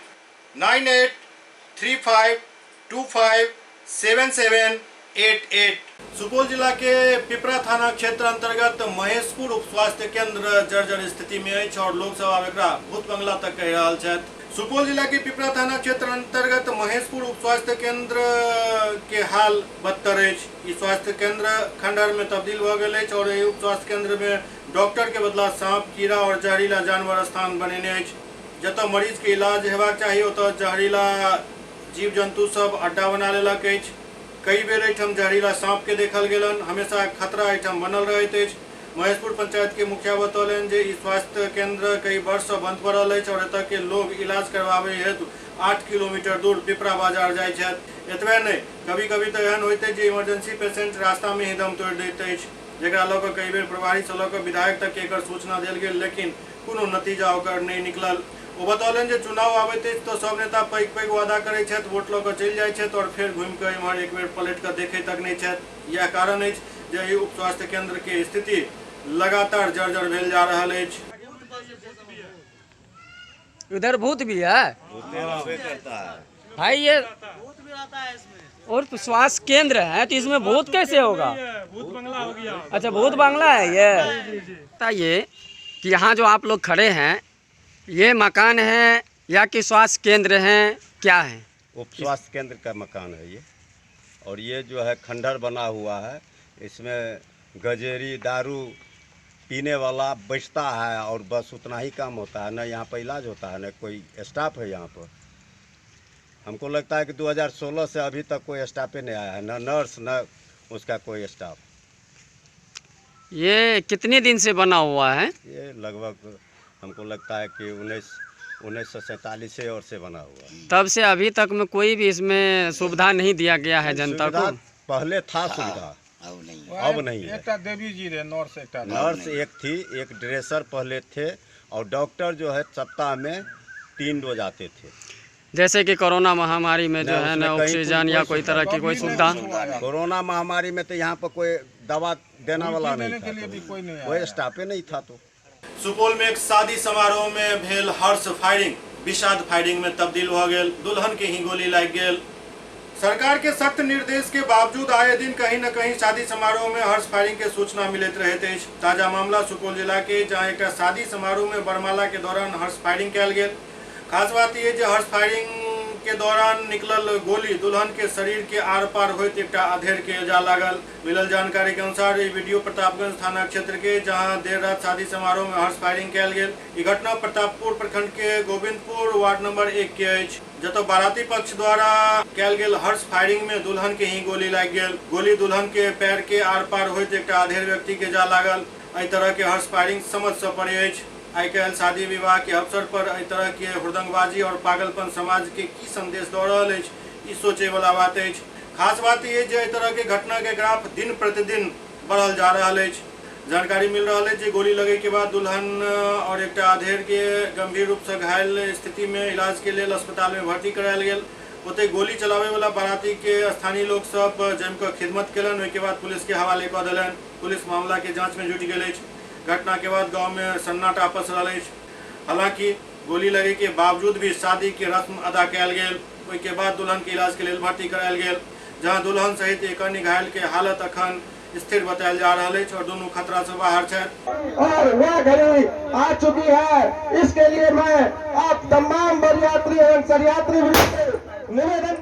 9835257788। Supaul जिला के पिपरा थाना क्षेत्र अंतर्गत महेशपुर उप स्वास्थ्य केंद्र जर्जर स्थिति में अछि और लोक सब आब एकरा भूत बंगला तक कहि रहल छथि। सुपौल जिला के पिपरा थाना क्षेत्र अंतर्गत महेशपुर उप स्वास्थ्य केंद्र के हाल बदतर अछि। ई स्वास्थ्य केंद्र खंडहर में तब्दील भ गेल अछि और उप स्वास्थ्य केंद्र में डॉक्टर के बदला सांप, कीड़ा और जहरीला जानवर स्थान बनेने अछि। जतऽ मरीज के इलाज हेबाक चाही ओतऽ जहरीला जीव जंतु सब अड्डा बना लेलक अछि। कई बेर एहिठाम जहरीला सांप के देखल गेलन। हमेशा खतरा एहिठाम बनल रहैत अछि। महेशपुर पंचायत के मुखिया बतौलनि जे ई स्वास्थ्य केंद्र कई वर्ष से बंद पड़ल अछि और एतऽ के लोग इलाज करवाबे हेतु 8 किलोमीटर दूर पिपरा बाजार जाइ छथि। एतबे नहि, कभी कभी तऽ एहन होइत अछि जे इमरजेंसी पेशेंट रास्ता में ही दम तोड़ि दैत अछि, जेकरा लऽ कऽ कई बेर प्रभारी से लऽ कऽ विधायक तक के एकर सूचना देल गेल, लेकिन कोनो नतीजा ओकर नहि निकलल। ओ बतौलनि जे चुनाव आबैत अछि तऽ सब नेता पैघ पैघ वादा करैत छथि, वोट लऽ कऽ चलि जाइत छथि और फेर घुमि कऽ एम्हर एक बेर पलटि कऽ देखै तक नहीं छथि। यह कारण अछि जे ई उप स्वास्थ्य केंद्र के स्थिति लगातार जर्जर भेल जा रहल अछि। उधर भूत भी है भाई, ये और स्वास्थ्य केंद्र है तो इसमें भूत कैसे होगा? भूत बंगला हो गया। अच्छा, भूत बांग्ला है ये। बताइए कि यहाँ जो आप लोग खड़े हैं, ये मकान है या कि स्वास्थ्य केंद्र है, क्या है? उप स्वास्थ्य केंद्र का मकान है ये, और ये जो है खंडहर बना हुआ है। इसमें गजेरी, दारू पीने वाला बचता है और बस उतना ही काम होता है। न यहाँ पर इलाज होता है, न कोई स्टाफ है यहाँ पर। हमको लगता है कि 2016 से अभी तक कोई स्टाफे नहीं आया है, न नर्स न उसका कोई स्टाफ। ये कितने दिन से बना हुआ है? ये लगभग हमको लगता है कि 1947 से और से बना हुआ है। तब से अभी तक में कोई भी इसमें सुविधा नहीं दिया गया है जनता को? पहले था सुविधा, अब नहीं है। देवी जी रे नर्स एक थी, एक ड्रेसर पहले थे, और डॉक्टर जो है सप्ताह में 3 रोज आते थे। जैसे कि कोरोना महामारी में जो है ना ऑक्सीजन या कोई तरह की कोई सुविधा? कोरोना महामारी में तो यहाँ पर कोई दवा देने वाला नहीं था, कोई स्टाफे नहीं था। तो सुपौल में एक शादी समारोह में भेल हर्ष फायरिंग विषाद फायरिंग में तब्दील हो गया। दुल्हन के ही गोली लग गई। सरकार के सख्त निर्देश के बावजूद आए दिन कहीं न कहीं शादी समारोह में हर्ष फायरिंग के सूचना मिलत रहते अछि। ताजा मामला सुपौल जिला के, जहां एक शादी समारोह में बरमाला के दौरान हर्ष फायरिंग कयल गेल। खास बात यह जे हर्ष फायरिंग के दौरान निकलल गोली दुल्हन के शरीर के आर पार होइत एक अधेड़ के जा लागल। मिलल जानकारी के अनुसार ये वीडियो प्रतापगंज थाना क्षेत्र के, जहां देर रात शादी समारोह में हर्ष फायरिंग कयल गेल। ई घटना प्रतापपुर प्रखंड के गोविंदपुर वार्ड नंबर 1 के अछि, जतऽ बाराती पक्ष द्वारा कयल गेल हर्ष फायरिंग में दुल्हन के ही गोली लग गेल। गोली दुल्हन के पैर के आर पार होइत एक अधेड़ व्यक्ति के जा लागल। एहि तरह के हर्ष फायरिंग समझ से पड़े अछि। आई काल्हि शादी विवाह के अवसर पर एहि तरह के हुड़दंगबाजी और पागलपन समाज के की संदेश दऽ रहल अछि, ई सोचे वाला बात अछि। खास बात ये जे एहि तरह के घटना के ग्राफ दिन प्रतिदिन बढ़ल जा रहल अछि। जानकारी मिल रहा है कि गोली लगे के बाद दुल्हन और एक अधेड़ के गंभीर रूप से घायल स्थिति में इलाज के लिए अस्पताल में भर्ती करायल गेल। ओते गोली चलावे वाला बाराती के स्थानीय लोग सब जमकर खिदमत केलन, ओहि के बाद पुलिस के हवाले कऽ देलन। पुलिस मामला के जांच में जुटि गेल अछि। घटना के बाद गांव में सन्नाटा पसरल अछि। हालांकि गोली लगे के बावजूद भी शादी के रस्म अदा कयल गेल। ओहि के बाद दुल्हन के इलाज के लिए भर्ती करायल गेल, जहां दुल्हन सहित एक अन्य घायल के हालत अखन स्थिर बतायल जा रहा है और दोनों खतरा से बाहर है। और वह घड़ी आ चुकी है, इसके लिए मैं आप तमाम बरयात्री एवं सरयात्री निवेदन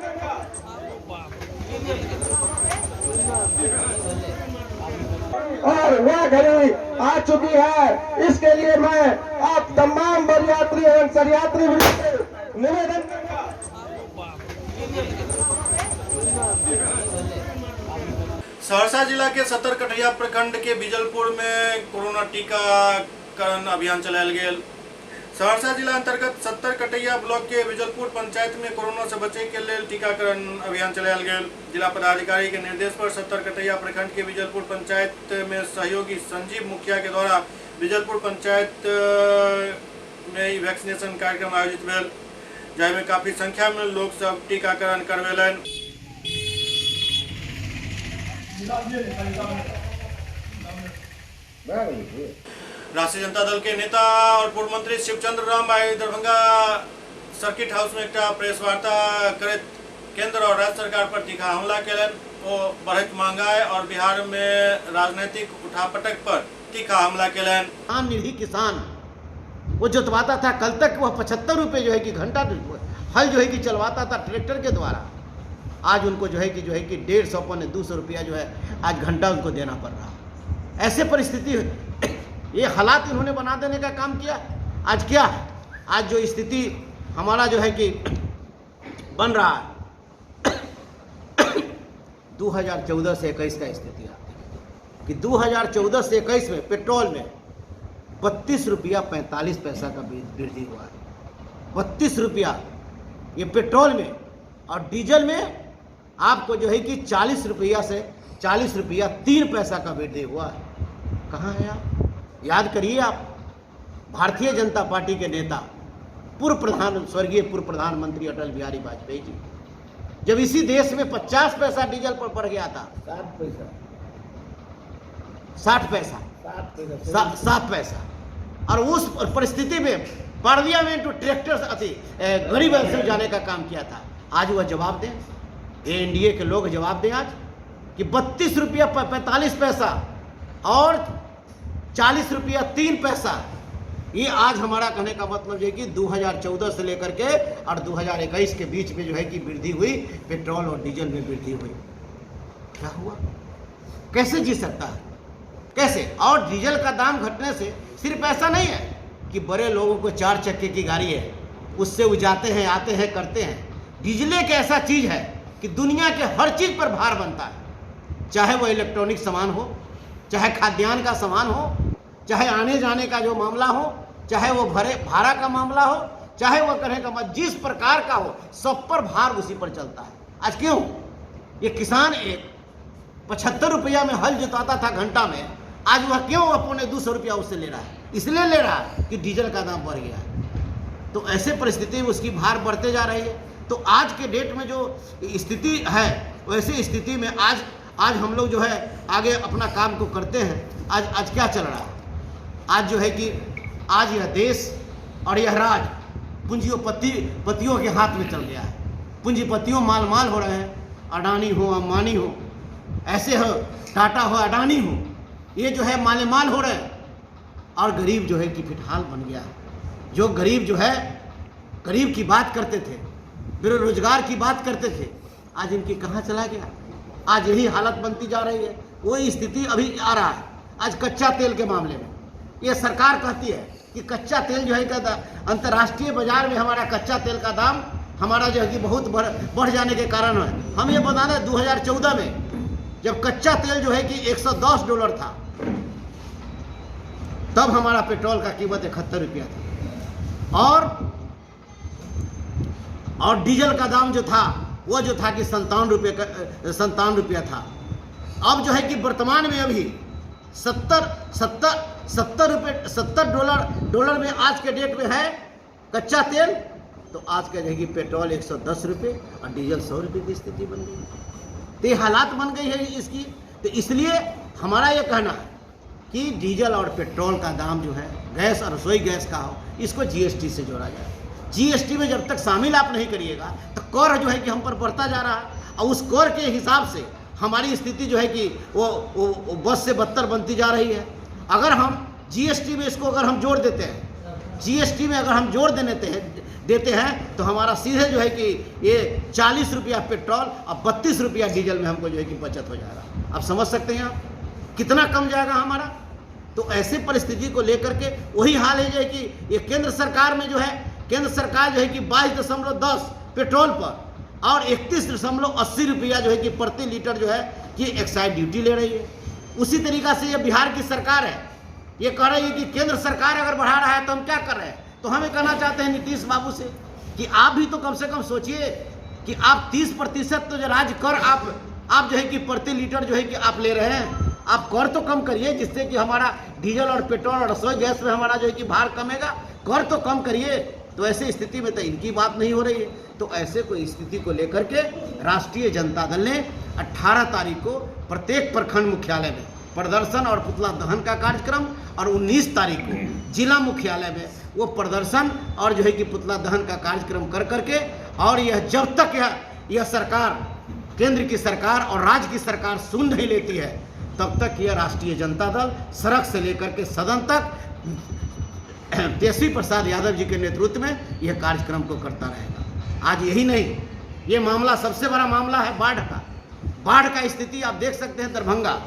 और वह घड़ी आ चुकी है, इसके लिए मैं आप तमाम बरयात्री एवं सरयात्री निवेदन सहरसा जिला के सत्तरकटैया प्रखंड के बिजलपुर में कोरोना टीकाकरण अभियान चलायल गेल। सहरसा जिला अंतर्गत सत्तरकटैया ब्लॉक के बिजलपुर पंचायत में कोरोना से बचे के लिए टीकाकरण अभियान चलायल गेल। जिला पदाधिकारी के निर्देश पर सत्तरकटैया प्रखंड के बिजलपुर पंचायत में सहयोगी संजीव मुखिया के द्वारा बिजलपुर पंचायत में वैक्सीनेशन कार्यक्रम आयोजित भेल, जाहिमे काफी संख्या में लोग सब टीकाकरण करवेलन। राष्ट्रीय जनता दल के नेता और पूर्व मंत्री शिवचंद्र राम आई दरभंगा सर्किट हाउस में एक प्रेस वार्ता करत केंद्र और राज्य सरकार पर तीखा हमला केलन। वो बढ़त महंगाई और बिहार में राजनीतिक उठापटक पर तीखा हमला केलन। निरीह किसान वो जोतवाता था, कल तक वह 75 रुपये जो है कि घंटा हल जो है कि चलवाता था ट्रैक्टर के द्वारा, आज उनको जो है कि 150 पौने 200 रुपया जो है आज घंटा उनको देना पड़ रहा। ऐसे परिस्थिति ये हालात इन्होंने बना देने का काम किया। आज क्या है, आज जो स्थिति हमारा जो है कि बन रहा है 2014 से 21 का स्थिति आती है कि 2014 से 21 में पेट्रोल में 32 रुपया 45 पैसा का वृद्धि हुआ है। 32 रुपया ये पेट्रोल में, और डीजल में आपको जो है कि 40 रुपया से 40 रुपया 3 पैसा का वृद्धि हुआ है। कहाँ है आप? याद करिए आप, भारतीय जनता पार्टी के नेता स्वर्गीय पूर्व प्रधानमंत्री अटल बिहारी वाजपेयी जी, जब इसी देश में 50 पैसा डीजल पर बढ़ गया था, 7 पैसा, और उस परिस्थिति में पार्लियामेंट ट्रैक्टर गरीब से जाने का काम किया था। आज वह जवाब दें, एनडीए के लोग जवाब दें आज कि 32 रुपया 45 पैसा और 40 रुपया 3 पैसा, ये आज हमारा कहने का मतलब है कि 2014 से लेकर के और 2021 के बीच में जो है कि वृद्धि हुई, पेट्रोल और डीजल में वृद्धि हुई। क्या हुआ? कैसे जी सकता है? कैसे? और डीजल का दाम घटने से सिर्फ ऐसा नहीं है कि बड़े लोगों को 4 चक्के की गाड़ी है उससे वो जाते हैं, आते हैं, करते हैं। डीजल एक ऐसा चीज़ है कि दुनिया के हर चीज़ पर भार बनता है, चाहे वो इलेक्ट्रॉनिक सामान हो, चाहे खाद्यान्न का सामान हो, चाहे आने जाने का जो मामला हो, चाहे वो भाड़ा का मामला हो, चाहे वो कहने का जिस प्रकार का हो, सब पर भार उसी पर चलता है। आज क्यों? ये किसान एक 75 रुपया में हल जोताता था घंटा में, आज वह क्यों 250 रुपया उससे ले रहा है? इसलिए ले रहा है कि डीजल का दाम बढ़ गया है। तो ऐसे परिस्थिति में उसकी भार बढ़ते जा रही है। तो आज के डेट में जो स्थिति है, वैसे स्थिति में आज हम लोग जो है आगे अपना काम को करते हैं। आज क्या चल रहा है? आज जो है कि आज यह देश और यह राज पूंजीपतियों के हाथ में चल गया है। पूंजीपतियों माल हो रहे हैं, अडानी हो, अंबानी हो, ऐसे हो, टाटा हो, अडानी हो, ये जो है माल हो रहे हैं, और गरीब जो है कि फिटहाल बन गया है। जो गरीब जो है गरीब की बात करते थे, बेरोजगार की बात करते थे, आज इनकी कहाँ चला गया? आज यही हालत बनती जा रही है। वही स्थिति अभी आ रहा है। आज कच्चा तेल के मामले में ये सरकार कहती है कि कच्चा तेल जो है अंतर्राष्ट्रीय बाजार में हमारा कच्चा तेल का दाम हमारा जो है कि बहुत बढ़ जाने के कारण है। हम ये बता दें 2014 में जब कच्चा तेल जो है कि $110 था, तब हमारा पेट्रोल का कीमत 71 रुपया था, और डीजल का दाम जो था वो जो था कि 57 रुपया था। अब जो है कि वर्तमान में अभी 70 डॉलर में आज के डेट में है कच्चा तेल। तो आज के जो कि पेट्रोल 110 रुपये और डीजल 100 रुपये की स्थिति बन गई। तो ये हालात बन गई है इसकी। तो इसलिए हमारा ये कहना है कि डीजल और पेट्रोल का दाम जो है, गैस और रसोई गैस का हो, इसको जीएसटी से जोड़ा जाए। जीएसटी में जब तक शामिल आप नहीं करिएगा तो कर जो है कि हम पर बढ़ता जा रहा है, और उस कर के हिसाब से हमारी स्थिति जो है कि वो बस से बदतर बनती जा रही है। अगर हम जीएसटी में इसको अगर हम जोड़ देते हैं, जीएसटी में अगर हम जोड़ देते हैं तो हमारा सीधे जो है कि ये 40 रुपया पेट्रोल और 32 रुपया डीजल में हमको जो है कि बचत हो जाएगा। आप समझ सकते हैं आप कितना कम जाएगा हमारा। तो ऐसे परिस्थिति को लेकर के वही हाल है जो है कि ये केंद्र सरकार में जो है, केंद्र सरकार जो है कि 22.10 पेट्रोल पर और 31.80 रुपया जो है कि प्रति लीटर जो है कि एक्साइज ड्यूटी ले रही है। उसी तरीका से ये बिहार की सरकार है, ये कह रही है कि केंद्र सरकार अगर बढ़ा रहा है तो हम क्या कर रहे हैं। तो हम ये कहना चाहते हैं नीतीश बाबू से कि आप भी तो कम से कम सोचिए कि आप 30% तो जो राज्य कर आप जो है कि प्रति लीटर जो है कि आप ले रहे हैं, आप कर तो कम करिए जिससे कि हमारा डीजल और पेट्रोल और रसोई गैस में हमारा जो है कि भार कमेगा। कर तो कम करिए। तो ऐसी स्थिति में तो इनकी बात नहीं हो रही है। तो ऐसे कोई स्थिति को लेकर के राष्ट्रीय जनता दल ने 18 तारीख को प्रत्येक प्रखंड मुख्यालय में प्रदर्शन और पुतला दहन का कार्यक्रम और 19 तारीख को जिला मुख्यालय में वो प्रदर्शन और जो है कि पुतला दहन का कार्यक्रम कर करके, और यह जब तक यह सरकार, केंद्र की सरकार और राज्य की सरकार सुन नहीं लेती है, तब तक यह राष्ट्रीय जनता दल सड़क से लेकर के सदन तक तेजस्वी प्रसाद यादव जी के नेतृत्व में यह कार्यक्रम को करता रहेगा। आज यही नहीं, ये मामला सबसे बड़ा मामला है बाढ़ का स्थिति आप देख सकते हैं। दरभंगा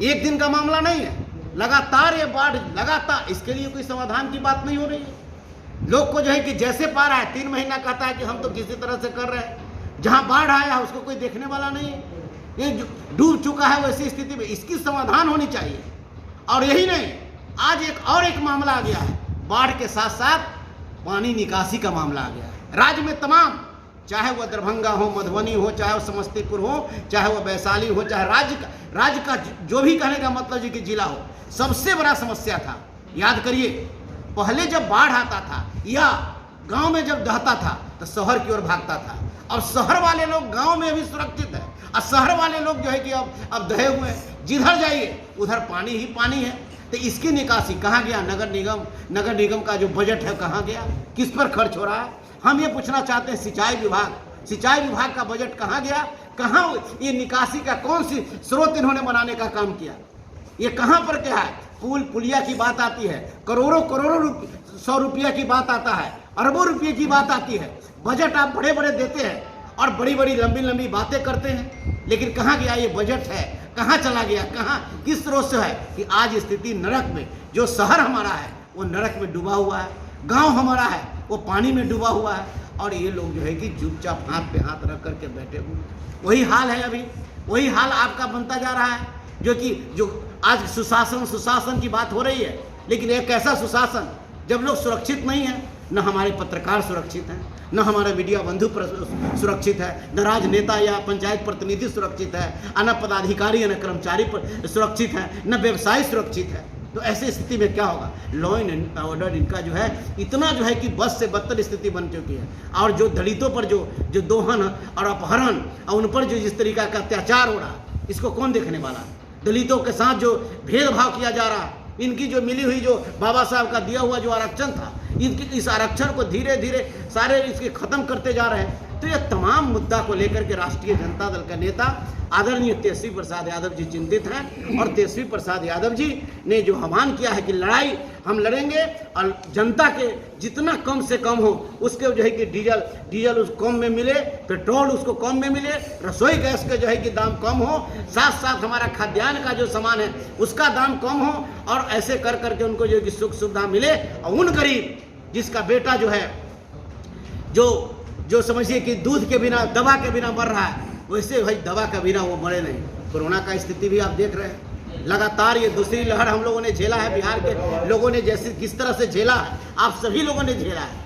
एक दिन का मामला नहीं है, लगातार ये बाढ़ लगातार, इसके लिए कोई समाधान की बात नहीं हो रही है। लोग को जो है कि जैसे पा रहा है 3 महीना कहता है कि हम तो किसी तरह से कर रहे हैं, जहां बाढ़ आया उसको कोई देखने वाला नहीं है, ये डूब चुका है वैसी स्थिति में इसकी समाधान होनी चाहिए। और यही नहीं, आज एक मामला आ गया है, बाढ़ के साथ साथ पानी निकासी का मामला आ गया है। राज्य में तमाम, चाहे वह दरभंगा हो, मधुबनी हो, चाहे वह समस्तीपुर हो, चाहे वह वैशाली हो, चाहे राज्य का जो भी कहने का मतलब है कि जिला हो, सबसे बड़ा समस्या था। याद करिए, पहले जब बाढ़ आता था या गांव में जब दहता था तो शहर की ओर भागता था। अब शहर वाले लोग गांव में भी सुरक्षित है और शहर वाले लोग जो है कि अब दहे हुए हैं। जिधर जाइए उधर पानी ही पानी है। तो इसकी निकासी कहाँ गया? नगर निगम का जो बजट है कहाँ गया, किस पर खर्च हो रहा है? हम ये पूछना चाहते हैं, सिंचाई विभाग का बजट कहाँ गया? कहाँ ये निकासी का कौन सी स्रोत इन्होंने बनाने का काम किया? ये कहाँ पर क्या है? पुलिया की बात आती है, करोड़ों 100 रुपया की बात आता है, अरबों रुपये की बात आती है। बजट आप बड़े बड़े देते हैं और बड़ी बड़ी लंबी लंबी बातें करते हैं, लेकिन कहाँ गया ये बजट है? कहाँ चला गया? कहाँ किस स्रोत से है कि आज स्थिति नरक में, जो शहर हमारा है वो नरक में डूबा हुआ है, गांव हमारा है वो पानी में डूबा हुआ है, और ये लोग जो है कि चुपचाप हाथ पे हाथ रख करके बैठे हुए। वही हाल है, अभी वही हाल आपका बनता जा रहा है, जो आज सुशासन की बात हो रही है, लेकिन एक ऐसा सुशासन जब लोग सुरक्षित नहीं है, न हमारे पत्रकार सुरक्षित हैं, न हमारे मीडिया बंधु सुरक्षित है, न राजनेता या पंचायत प्रतिनिधि सुरक्षित है, न पदाधिकारी न कर्मचारी सुरक्षित है, न व्यवसायी सुरक्षित है। तो ऐसी स्थिति में क्या होगा? लॉ एंड ऑर्डर इनका जो है इतना जो है कि बस से बदतर स्थिति बन चुकी है। और जो दलितों पर जो दोहन और अपहरण और उन पर जो जिस तरीका का अत्याचार हो रहा है, इसको कौन देखने वाला है? दलितों के साथ जो भेदभाव किया जा रहा है, इनकी जो मिली हुई जो बाबा साहब का दिया हुआ जो आरक्षण था, इस आरक्षण को धीरे धीरे सारे इसके खत्म करते जा रहे हैं। तो यह तमाम मुद्दा को लेकर के राष्ट्रीय जनता दल का नेता आदरणीय तेजस्वी प्रसाद यादव जी चिंतित हैं, और तेजस्वी प्रसाद यादव जी ने जो आह्वान किया है कि लड़ाई हम लड़ेंगे और जनता के जितना कम से कम हो उसके जो है कि डीजल उसको कम में मिले, पेट्रोल उसको कम में मिले, रसोई गैस के जो है कि दाम कम हो, साथ साथ हमारा खाद्यान्न का जो सामान है उसका दाम कम हो, और ऐसे कर करके उनको जो है कि सुख सुविधा मिले। और उन गरीब जिसका बेटा जो है जो समझिए कि दूध के बिना, दवा के बिना मर रहा है, वैसे भाई दवा के बिना वो मरे नहीं। कोरोना का स्थिति भी आप देख रहे हैं, लगातार ये दूसरी लहर हम लोगों ने झेला है, बिहार के लोगों ने जैसे किस तरह से झेला है, आप सभी लोगों ने झेला है।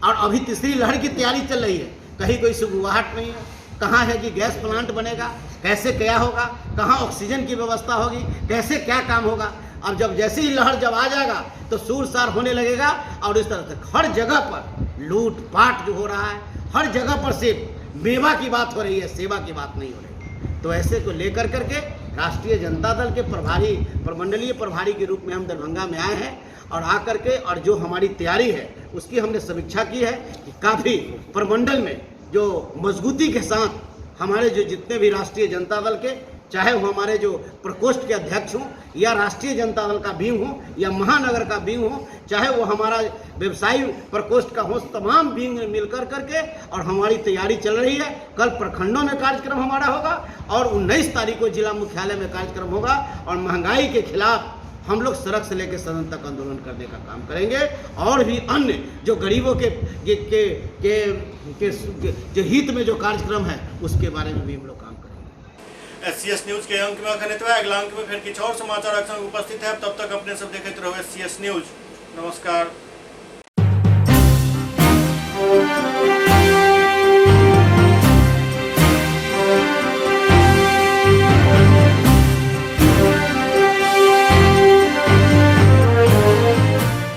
और अभी तीसरी लहर की तैयारी चल रही है, कहीं कोई सुगबुगाहट नहीं है। कहाँ है कि गैस प्लांट बनेगा, कैसे क्या होगा, कहाँ ऑक्सीजन की व्यवस्था होगी, कैसे क्या काम होगा। अब जब जैसी ही लहर जब आ जाएगा तो सूर-सार होने लगेगा, और इस तरह से हर जगह पर लूट-पाट जो हो रहा है, हर जगह पर सिर्फ मेवा की बात हो रही है, सेवा की बात नहीं हो रही। तो ऐसे को लेकर करके राष्ट्रीय जनता दल के प्रमंडलीय प्रभारी के रूप में हम दरभंगा में आए हैं, और आकर के और जो हमारी तैयारी है उसकी हमने समीक्षा की है कि काफ़ी प्रमंडल में जो मजबूती के साथ हमारे जो जितने भी राष्ट्रीय जनता दल के चाहे वो हमारे जो प्रकोष्ठ के अध्यक्ष हों या राष्ट्रीय जनता दल का विंग हो या महानगर का विंग हो, चाहे वो हमारा व्यवसायी प्रकोष्ठ का हो, तमाम विंग मिलकर करके और हमारी तैयारी चल रही है। कल प्रखंडों में कार्यक्रम हमारा होगा और 19 तारीख को जिला मुख्यालय में कार्यक्रम होगा और महंगाई के खिलाफ हम लोग सड़क से लेकर सदन तक आंदोलन करने का काम करेंगे और भी अन्य जो गरीबों के जो हित में जो कार्यक्रम है उसके बारे में भी हम लोग काम करेंगे। SCS न्यूज के अंक में अखनित अगला अंक में फिर कुछ और समाचार अक्सर उपस्थित है। तब तक अपने सब देखते रहो SCS न्यूज। नमस्कार।